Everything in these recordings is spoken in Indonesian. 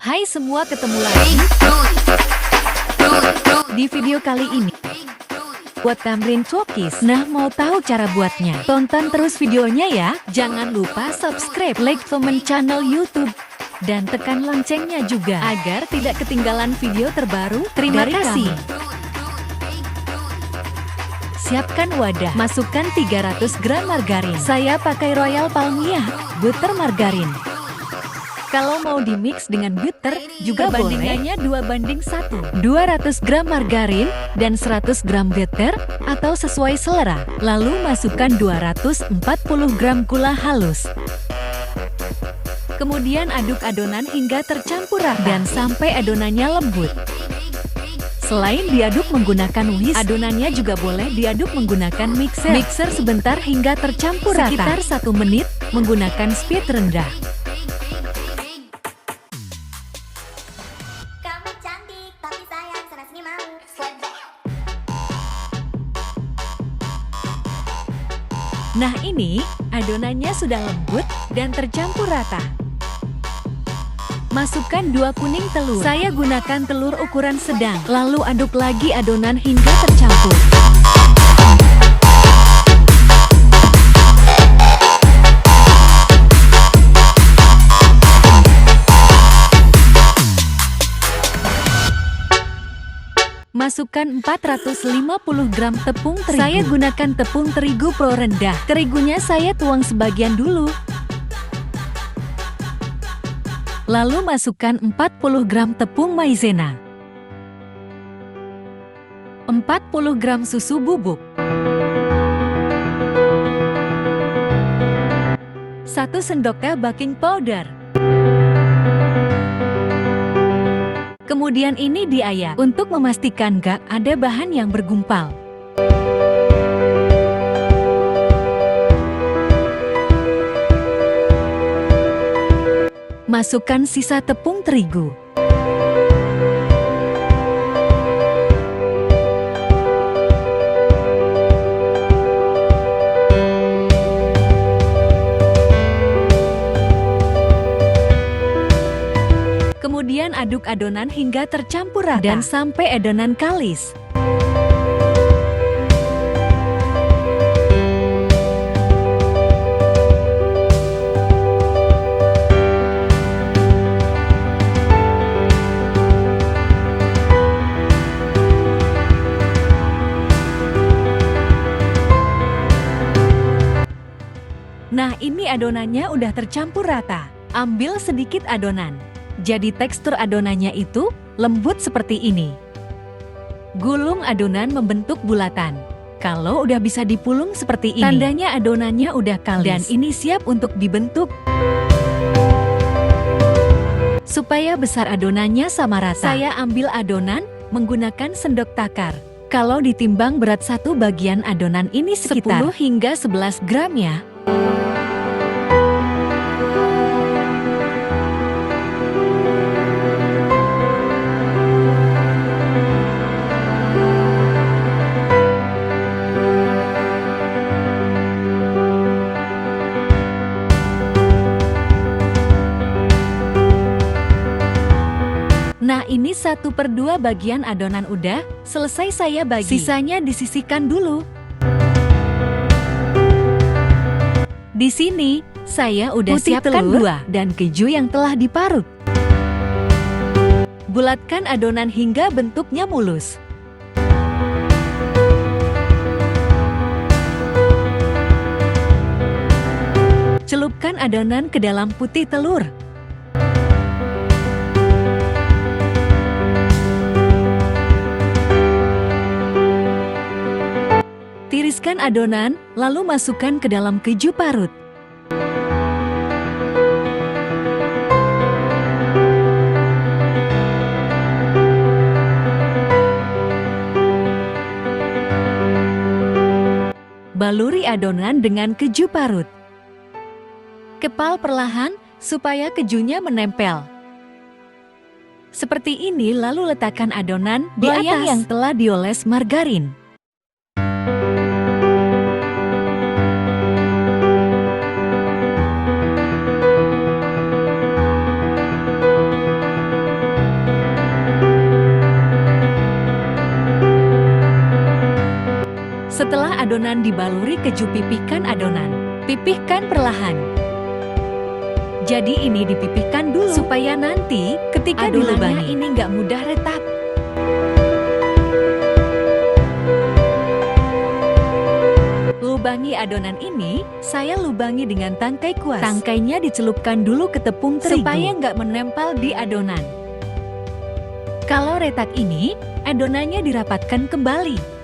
Hai semua, ketemu lagi di video kali ini buat tamrin cookies. Nah, mau tahu cara buatnya? Tonton terus videonya ya. Jangan lupa subscribe, like, komen channel YouTube dan tekan loncengnya juga agar tidak ketinggalan video terbaru. Terima kasih. Siapkan wadah, masukkan 300 gram margarin. Saya pakai Royal Palmia butter margarin. Kalau mau di mix dengan butter juga bandingannya 2:1. 200 gram margarin dan 100 gram butter atau sesuai selera. Lalu masukkan 240 gram gula halus. Kemudian aduk adonan hingga tercampur rata dan sampai adonannya lembut. Selain diaduk menggunakan whisk, adonannya juga boleh diaduk menggunakan mixer. Mixer sebentar hingga tercampur rata. Sekitar 1 menit menggunakan speed rendah. Nah, ini adonannya sudah lembut dan tercampur rata. Masukkan 2 kuning telur. Saya gunakan telur ukuran sedang. Lalu aduk lagi adonan hingga tercampur. Masukkan 450 gram tepung terigu. Saya gunakan tepung terigu pro rendah. Terigunya saya tuang sebagian dulu. Lalu masukkan 40 gram tepung maizena. 40 gram susu bubuk. 1 sendok teh baking powder. Kemudian ini diayak untuk memastikan gak ada bahan yang bergumpal. Masukkan sisa tepung terigu. Kemudian aduk adonan hingga tercampur rata dan sampai adonan kalis. Nah, ini adonannya udah tercampur rata. Ambil sedikit adonan. Jadi tekstur adonannya itu lembut seperti ini. Gulung adonan membentuk bulatan. Kalau udah bisa dipulung seperti ini, tandanya adonannya udah kalis dan ini siap untuk dibentuk. Supaya besar adonannya sama rata, saya ambil adonan menggunakan sendok takar. Kalau ditimbang berat 1 bagian adonan ini sekitar 10 hingga 11 gram ya. Nah, ini 1/2 bagian adonan udah selesai saya bagi. Sisanya disisihkan dulu. Di sini saya udah siapkan buah dan keju yang telah diparut. Bulatkan adonan hingga bentuknya mulus. Celupkan adonan ke dalam putih telur. Tiriskan adonan, lalu masukkan ke dalam keju parut. Baluri adonan dengan keju parut. Kepal perlahan supaya kejunya menempel. Seperti ini, lalu letakkan adonan di atas yang telah dioles margarin. adonan dibaluri keju, pipihkan adonan. Pipihkan perlahan. Jadi ini dipipihkan dulu supaya nanti ketika dilubangi ini nggak mudah retak. Lubangi adonan ini, saya lubangi dengan tangkai kuas. Tangkainya dicelupkan dulu ke tepung terigu supaya nggak menempel di adonan. Kalau retak ini, adonannya dirapatkan kembali.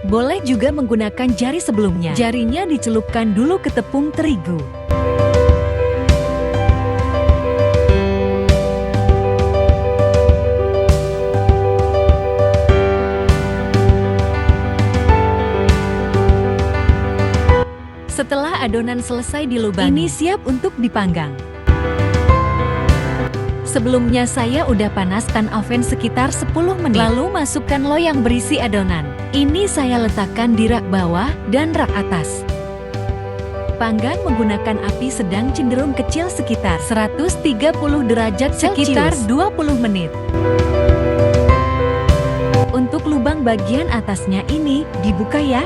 Boleh juga menggunakan jari sebelumnya. Jarinya dicelupkan dulu ke tepung terigu. Setelah adonan selesai dilubangi, ini siap untuk dipanggang. Sebelumnya saya udah panaskan oven sekitar 10 menit. Lalu masukkan loyang berisi adonan. Ini saya letakkan di rak bawah dan rak atas. Panggang menggunakan api sedang cenderung kecil sekitar 130 derajat sekitar 20 menit. Untuk lubang bagian atasnya ini dibuka ya.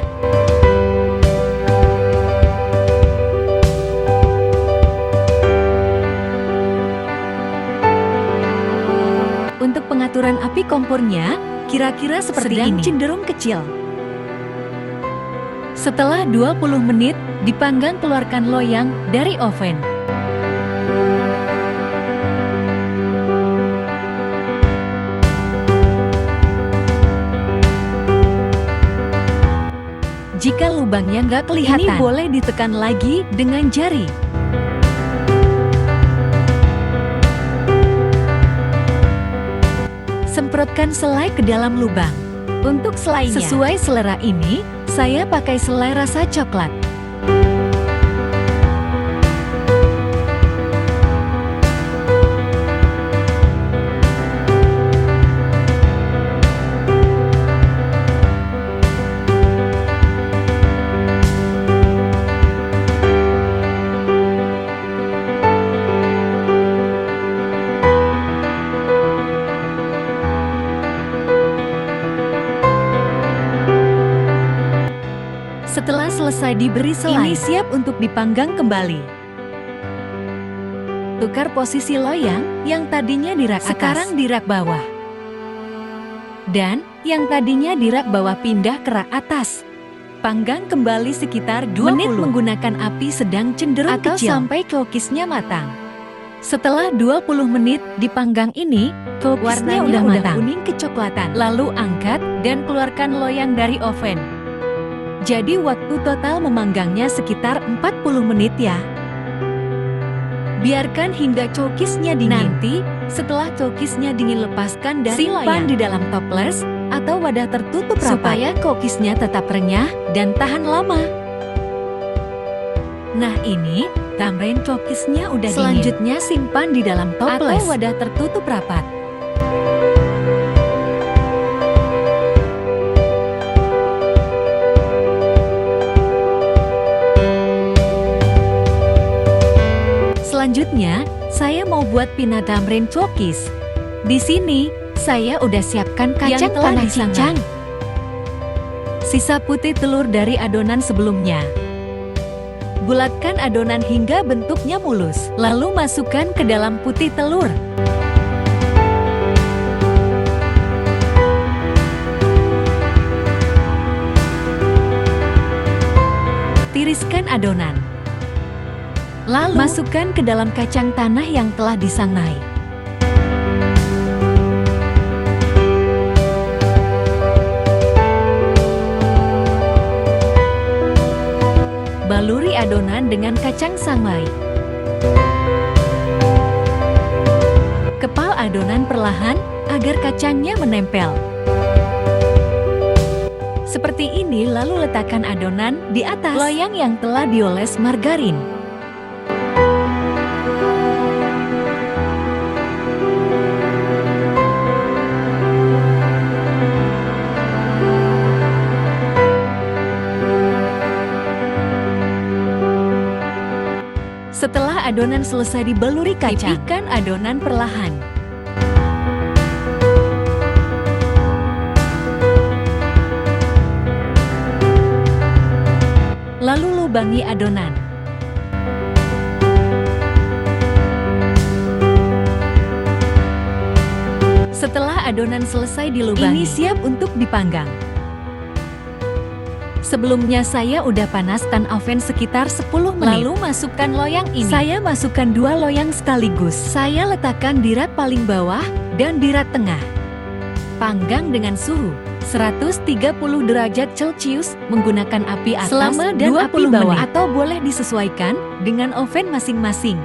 Untuk pengaturan api kompornya, kira-kira seperti ini, cenderung kecil. Setelah 20 menit, dipanggang, keluarkan loyang dari oven. Jika lubangnya nggak kelihatan, ini boleh ditekan lagi dengan jari. Semprotkan selai ke dalam lubang. Untuk selainya, sesuai selera ini, saya pakai selai rasa coklat. Setelah selesai diberi selai, ini siap untuk dipanggang kembali. Tukar posisi loyang, yang tadinya di rak atas, sekarang di rak bawah. Dan, yang tadinya di rak bawah pindah ke rak atas. Panggang kembali sekitar 20 menit menggunakan api sedang cenderung atau kecil sampai cookiesnya matang. Setelah 20 menit dipanggang ini, cookiesnya udah matang, kuning kecoklatan. Lalu angkat dan keluarkan loyang dari oven. Jadi waktu total memanggangnya sekitar 40 menit ya. Biarkan hingga cookiesnya dingin. Nanti, setelah cookiesnya dingin, lepaskan dan simpan di dalam toples atau wadah tertutup rapat supaya cookiesnya tetap renyah dan tahan lama. Nah ini, tamrin cookiesnya udah dingin. Selanjutnya simpan di dalam toples atau wadah tertutup rapat. Selanjutnya, saya mau buat peanut tamrin cookies. Di sini, saya udah siapkan kacang yang telah dicincang. Sisa putih telur dari adonan sebelumnya. Bulatkan adonan hingga bentuknya mulus. Lalu masukkan ke dalam putih telur. Tiriskan adonan. Lalu, masukkan ke dalam kacang tanah yang telah disangrai. Baluri adonan dengan kacang sangrai. Kepal adonan perlahan agar kacangnya menempel. Seperti ini, lalu letakkan adonan di atas loyang yang telah dioles margarin. Setelah adonan selesai dibaluri kacang, pipihkan adonan perlahan. Lalu lubangi adonan. Setelah adonan selesai dilubangi, ini siap untuk dipanggang. Sebelumnya saya udah panaskan oven sekitar 10 menit. Lalu masukkan loyang ini. Saya masukkan 2 loyang sekaligus. Saya letakkan di rak paling bawah dan di rak tengah. Panggang dengan suhu 130 derajat Celcius menggunakan api atas selama dan api bawah menit. Atau boleh disesuaikan dengan oven masing-masing.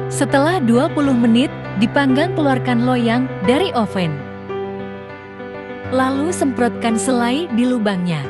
Setelah 20 menit dipanggang, keluarkan loyang dari oven. Lalu semprotkan selai di lubangnya.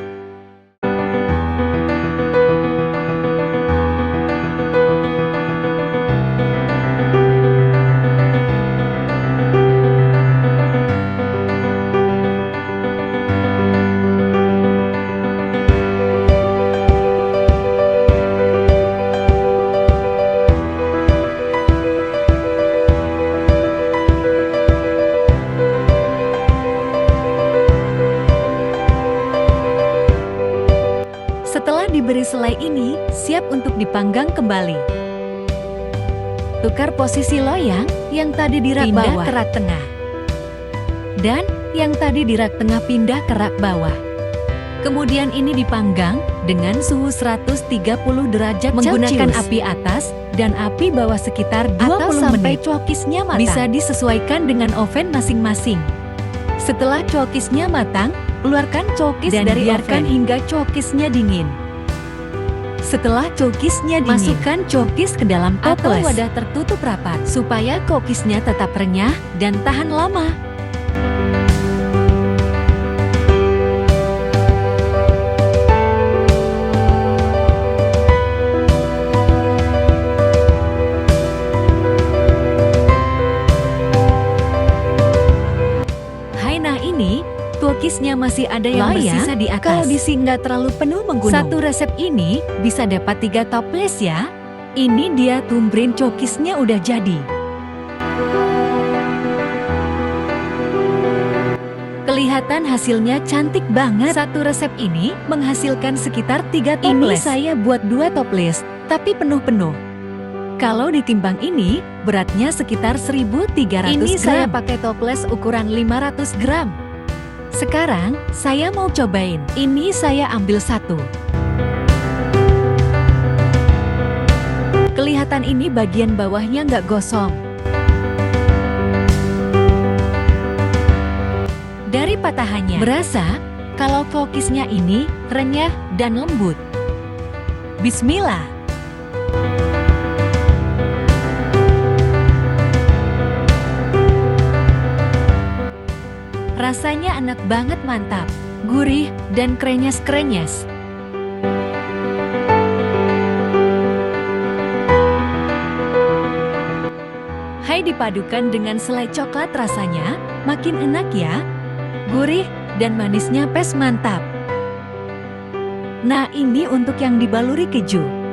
Setelah diberi selai ini, siap untuk dipanggang kembali. Tukar posisi loyang yang tadi di rak bawah ke rak tengah. Dan yang tadi di rak tengah pindah ke rak bawah. Kemudian ini dipanggang dengan suhu 130 derajat menggunakan api atas dan api bawah sekitar 20 sampai cokisnya matang. Bisa disesuaikan dengan oven masing-masing. Setelah cokisnya matang, keluarkan cokis dan dari biarkan oven hingga cokisnya dingin. Setelah cokisnya dingin, masukkan cokis ke dalam toples atau wadah tertutup rapat supaya cokisnya tetap renyah dan tahan lama. Nah ini, cookiesnya masih ada yang bersisa di atas. Kalau diisi nggak terlalu penuh menggunung. Satu resep ini bisa dapat 3 toples ya. Ini dia tumbrin cookiesnya udah jadi. Kelihatan hasilnya cantik banget. Satu resep ini menghasilkan sekitar 3 toples. Ini saya buat 2 toples, tapi penuh-penuh. Kalau ditimbang ini, beratnya sekitar 1.300 gram. Ini saya pakai toples ukuran 500 gram. Sekarang, saya mau cobain. Ini saya ambil 1. Kelihatan ini bagian bawahnya nggak gosong. Dari patahannya, berasa kalau cookiesnya ini renyah dan lembut. Bismillah. Rasanya enak banget, mantap, gurih, dan krenyes-krenyes. Hai, dipadukan dengan selai coklat rasanya makin enak ya. Gurih dan manisnya pas, mantap. Nah ini untuk yang dibaluri keju.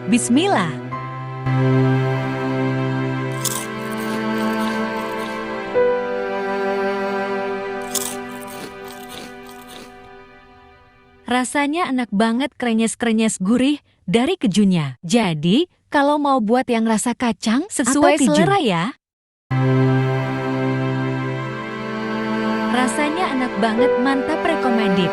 Bismillah. Rasanya enak banget, krenyes-krenyes gurih dari kejunya. Jadi, kalau mau buat yang rasa kacang sesuai selera ya. Rasanya enak banget, mantap, recommended.